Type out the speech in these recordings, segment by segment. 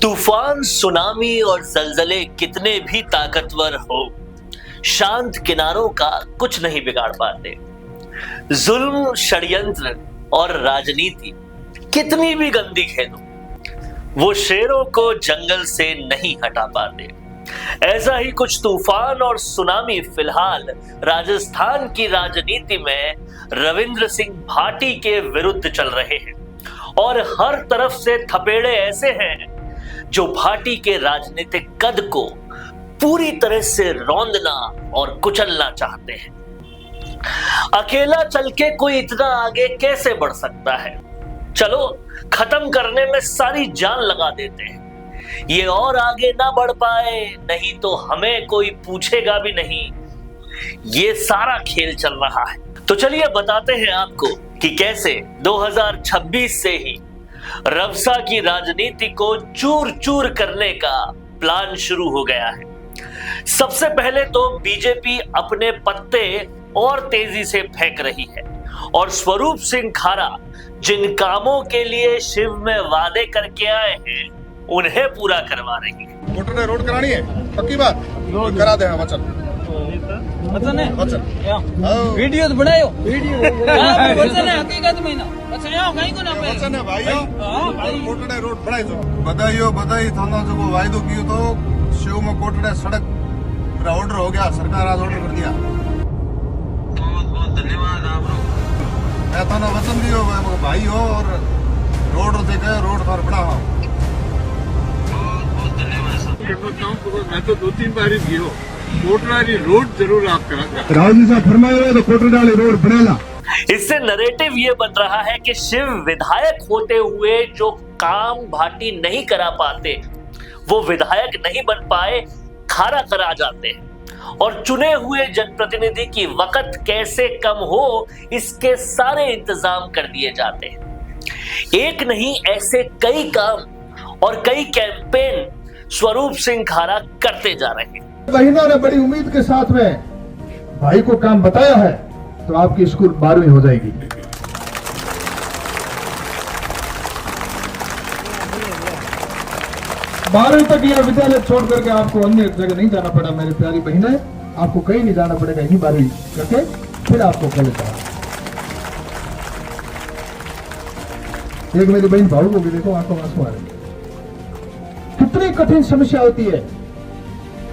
तूफान, सुनामी और जलजले कितने भी ताकतवर हो, शांत किनारों का कुछ नहीं बिगाड़ पाते। जुल्म, षड्यंत्र और राजनीति कितनी भी गंदी खेलो, वो शेरों को जंगल से नहीं हटा पाते। ऐसा ही कुछ तूफान और सुनामी फिलहाल राजस्थान की राजनीति में रविंद्र सिंह भाटी के विरुद्ध चल रहे हैं और हर तरफ से थपेड़े ऐसे हैं जो भाटी के राजनीतिक कद को पूरी तरह से रौंदना और कुचलना चाहते हैं। अकेला चल के कोई इतना आगे कैसे बढ़ सकता है? चलो खत्म करने में सारी जान लगा देते हैं, ये और आगे ना बढ़ पाए, नहीं तो हमें कोई पूछेगा भी नहीं। ये सारा खेल चल रहा है। तो चलिए बताते हैं आपको कि कैसे 2026 से ही रवसा की राजनीति को चूर चूर करने का प्लान शुरू हो गया है। सबसे पहले तो बीजेपी अपने पत्ते और तेजी से फेंक रही है और स्वरूप सिंह खारा जिन कामों के लिए शिव में वादे करके आए हैं उन्हें पूरा करवा रही है। मोटर ने रोड करानी है, पक्की बात करा दे। वचन वीडियो तो बनायो, वचन है हकीकत में ना कहीं को ना वचन है भाई। कोटड़े रोड बनाई दो, बधाई थाना जो वायदो कियो तो शिव में कोटड़े सड़क पूरा ऑर्डर हो गया, सरकार आज ऑर्डर कर दिया। बहुत बहुत धन्यवाद आप लोग। मैं थाना वचन दियो भाई हो और रोड देखे रोड पर बड़ा हो। मैं तो 2-3 बार ही गयो, कोटराली रोड जरूर आप करा। राजू साहब फरमाया तो कोटराली रोड बनेला। इससे नैरेटिव ये बन रहा है कि शिव विधायक होते हुए जो काम भाटी नहीं करा पाते, वो विधायक नहीं बन पाए, खारा करा जाते हैं और चुने हुए जनप्रतिनिधि की वक्त कैसे कम हो इसके सारे इंतजाम कर दिए जाते हैं। एक नहीं, ऐसे कई काम और कई कैंपेन स्वरूप सिंह खारा करते जा रहे हैं। बहिनों ने बड़ी उम्मीद के साथ में भाई को काम बताया है तो आपकी स्कूल 12वीं हो जाएगी। बारहवीं तक यह विद्यालय छोड़ करके आपको अन्य जगह नहीं जाना पड़ा मेरी प्यारी बहनें, आपको कहीं नहीं जाना पड़ेगा। यही 12वीं करके फिर आपको कॉलेज जाना। एक मेरी बहन भाऊ को भी देखो, आंखों में आंसू आ रहे हैं। कितनी कठिन समस्या होती है।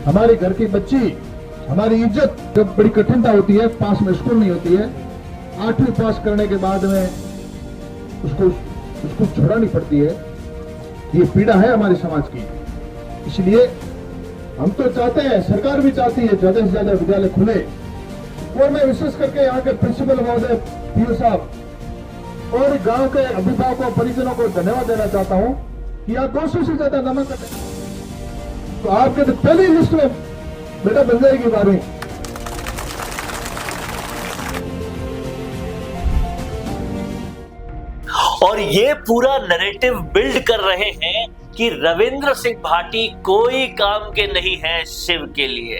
हमारे घर की बच्ची, हमारी इज्जत जब बड़ी कठिनता होती है, पास में स्कूल नहीं होती है, 8वीं पास करने के बाद में उसको छोड़नी पड़ती है। ये पीड़ा है हमारे समाज की। इसलिए हम तो चाहते हैं, सरकार भी चाहती है ज्यादा से ज्यादा विद्यालय खुले। और मैं विशेष करके यहाँ के प्रिंसिपल महोदय, पीओ साहब और गांव के अभिभावकों, परिजनों को धन्यवाद देना चाहता हूँ कि यहाँ 200 से ज्यादा नामांकन है, तो आपके तो पहली लिस्ट में बेटा बन जाएगी 12वीं। और ये पूरा नैरेटिव बिल्ड कर रहे हैं कि रविंद्र सिंह भाटी कोई काम के नहीं है शिव के लिए।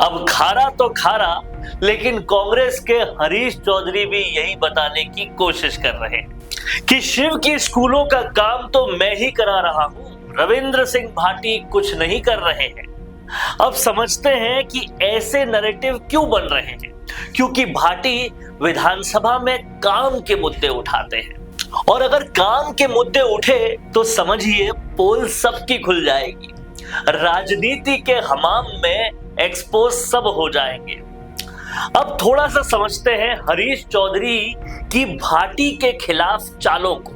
अब खारा तो खारा, लेकिन कांग्रेस के हरीश चौधरी भी यही बताने की कोशिश कर रहे हैं कि शिव की स्कूलों का काम तो मैं ही करा रहा हूं, रविंद्र सिंह भाटी कुछ नहीं कर रहे हैं। अब समझते हैं कि ऐसे नैरेटिव क्यों बन रहे हैं, क्योंकि भाटी विधानसभा में काम के मुद्दे उठाते हैं और अगर काम के मुद्दे उठे तो समझिए पोल सबकी खुल जाएगी, राजनीति के हमाम में एक्सपोज सब हो जाएंगे। अब थोड़ा सा समझते हैं हरीश चौधरी की भाटी के खिलाफ चालों को।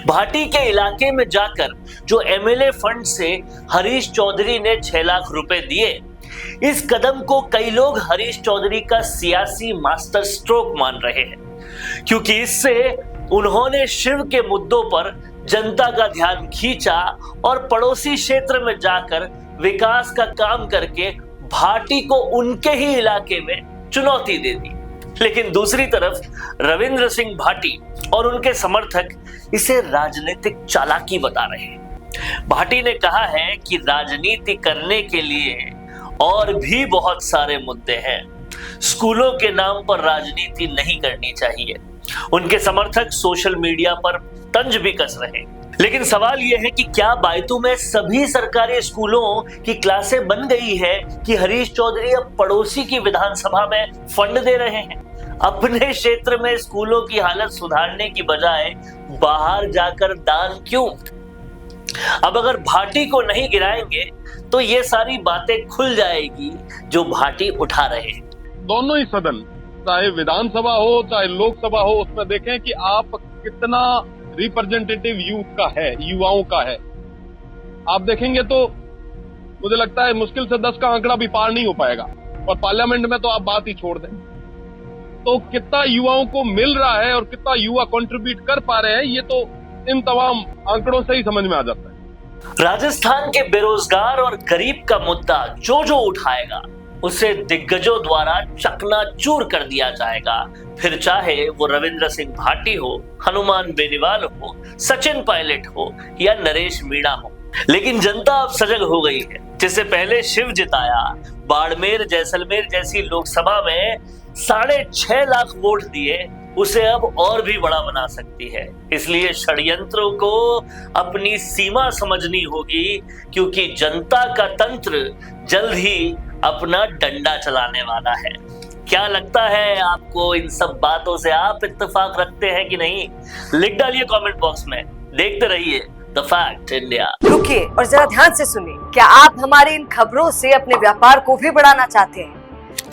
भाटी के इलाके में जाकर जो एमएलए फंड से हरीश चौधरी ने 6 लाख रुपए दिए, इस कदम को कई लोग हरीश चौधरी का सियासी मास्टर स्ट्रोक मान रहे हैं, क्योंकि इससे उन्होंने शिव के मुद्दों पर जनता का ध्यान खींचा और पड़ोसी क्षेत्र में जाकर विकास का काम करके भाटी को उनके ही इलाके में चुनौती दे दी। लेकिन दूसरी तरफ रविंद्र सिंह भाटी और उनके समर्थक इसे राजनीतिक चालाकी बता रहे हैं। भाटी ने कहा है कि राजनीति करने के लिए और भी बहुत सारे मुद्दे हैं, स्कूलों के नाम पर राजनीति नहीं करनी चाहिए। उनके समर्थक सोशल मीडिया पर तंज भी कस रहे हैं। लेकिन सवाल यह है कि क्या बायतू में सभी सरकारी स्कूलों की क्लासें बन गई है कि हरीश चौधरी अब पड़ोसी की विधानसभा में फंड दे रहे हैं? अपने क्षेत्र में स्कूलों की हालत सुधारने की बजाय बाहर जाकर दान क्यों? अब अगर भाटी को नहीं गिराएंगे तो ये सारी बातें खुल जाएगी जो भाटी उठा रहे हैं। दोनों ही सदन, चाहे विधानसभा हो चाहे लोकसभा हो, उसमें देखें कि आप कितना रिप्रेजेंटेटिव यूथ का है, युवाओं का है। आप देखेंगे तो मुझे लगता है मुश्किल से 10 का आंकड़ा भी पार नहीं हो पाएगा, और पार्लियामेंट में तो आप बात ही छोड़ दें। तो कितना युवाओं को मिल रहा है और कितना युवा कंट्रीब्यूट कर पा रहे हैं, ये तो इन तमाम आंकड़ों से ही समझ में आ जाता है। राजस्थान के बेरोजगार और गरीब का मुद्दा जो उठाएगा उसे दिग्गजों द्वारा चकनाचूर कर दिया जाएगा, फिर चाहे वो रविंद्र सिंह भाटी हो, हनुमान बेनीवाल हो, सचिन पायलट हो या नरेश मीणा हो। लेकिन जनता अब सजग हो गई है। जिससे पहले शिव जिताया, बाड़मेर जैसलमेर जैसी लोकसभा में 6.5 लाख वोट दिए, उसे अब और भी बड़ा बना सकती है। इसलिए षड्यंत्रों को अपनी सीमा समझनी होगी, क्योंकि जनता का तंत्र जल्द ही अपना डंडा चलाने वाला है। क्या लगता है आपको इन सब बातों से? आप इत्तेफाक रखते हैं कि नहीं? लिख डालिए कमेंट बॉक्स में। देखते रहिए द फैक्ट इंडिया। रुकिए और जरा ध्यान से सुनिए। क्या आप हमारी इन खबरों से अपने व्यापार को भी बढ़ाना चाहते हैं?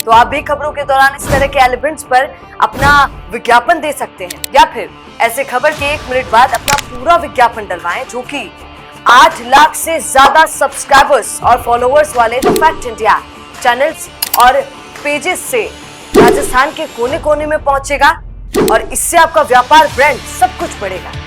तो आप भी खबरों के दौरान इस तरह के एलिमेंट्स पर अपना विज्ञापन दे सकते हैं, या फिर ऐसे खबर के 1 मिनट बाद अपना पूरा विज्ञापन डलवाएं, जो कि 8 लाख से ज्यादा सब्सक्राइबर्स और फॉलोअर्स वाले द फैक्ट इंडिया चैनल्स और पेजेस से राजस्थान के कोने कोने में पहुंचेगा, और इससे आपका व्यापार, ब्रांड सब कुछ बढ़ेगा।